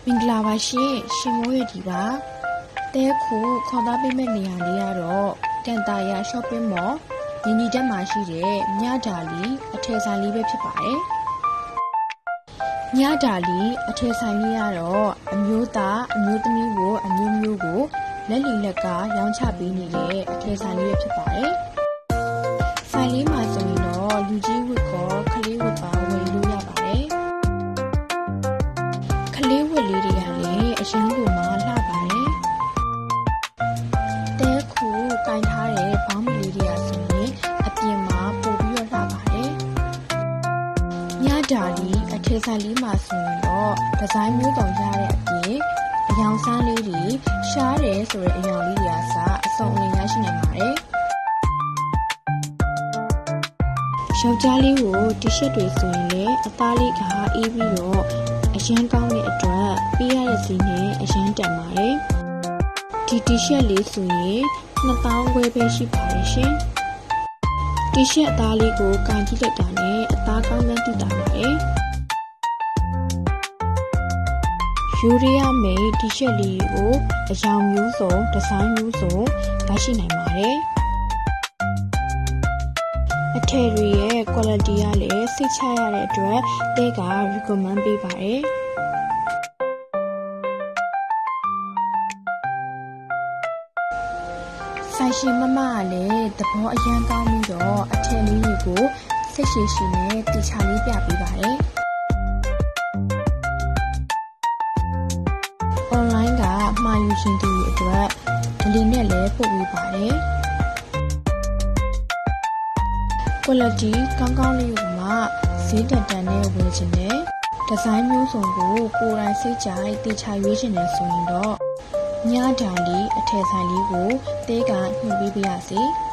မင်္ဂလာပါရှင်ရှင်မိုးရဒီပါတဲခုခေါ်သားပေးမဲ့နေရာလေးကတော့ကန်တာယာ shopping mall ညီတက်မှာရှိတဲ့မြဒါလီအထည်ဆိုင်လေးပဲဖြစ်ပါတယ်မြဒါလီအထည်ဆိုင်လေးကတော့အမျိုးသားအမျိုးသမီးကိုအမျိုးမျိုးကိုလက်လီလက်ကရောင်းချပေးနေတဲ့အထည်ဆိုင်လေးပဲဖြစ်ပါတယ်ဆိုင်လေးမှာဆိုရင်တော့လူကြီးဝတ်ကောကလေးဝတ်ပါဝယ်လို့ရပါတယ်ကလေးဝတ်လေးတွေကလည်းအရင်ကမှလှပါတယ်တဲခုကင်ထားတဲ့ဘောင်းမလေးတွေကဆိုရင်အပြင်မှာပို့ပြီးတော့လှပါတယ်မြဒါလီအထည်ဆိုင်လေးမှာဆိုရင်တော့ဒီဇိုင်းမျိုးစုံရတဲ့အပြင်အယောင်ဆန်းလေးတွေရှားတယ်ဆိုတဲ့အယောင်လေးတွေကစအစုံအလင်ရရှိနိုင်ပါတယ်ယောက်ျားလေးကိုတီရှပ်တွေဆိုရင်လည်းအသားလေးကအေးပြီးတော့အရန်ကောင်းတဲ့အတွက်ပေးရတဲ့ဈေးနဲ့အရန်တန်ပါတယ်ဒီတီရှပ်လေးဆိုရင်2000ခွဲပဲရှိပါတယ်ရှင်တီရှပ်အသားလေးကိုကန်ကြည့်လိုက်တာနဲ့အသားကောင်းတဲ့တူတာပါတယ်ယူရီးယားမိတ်တီရှပ်လေးကိုအယောင်မျိုးစုံဒီဇိုင်းမျိုးစုံရရှိနိုင်ပါတယ်အထည်တွေရဲ့ quality ကလည်းစိတ်ချရတဲ့အတွက်တဲက recommend ပေးပါတယ်ဆိုင်ရှင်မမကလည်းသဘောအရန်ကောင်းပြီးတော့အထည်လေးတွေကိုစိတ်ရှိရှိနဲ့တီချာလေးပြပေးပါတယ်။ online ကမှာယူရှင်သူတွေအတွက်ဒီလီနဲ့လည်းပို့ပေးပါတယ်။ quality ကောင်းကောင်းလေးကိုမှဈေးတန်နဲ့ဝယ်ချင်တယ်ဒီဇိုင်းမျိုးစုံကိုကိုယ်တိုင်စိတ်ကြိုက်တီချာရွေးချင်တယ်ဆိုရင်တော့မြဒါလီအထည်ဆိုင်လေးကိုတဲကညှိပေးပါရစေ။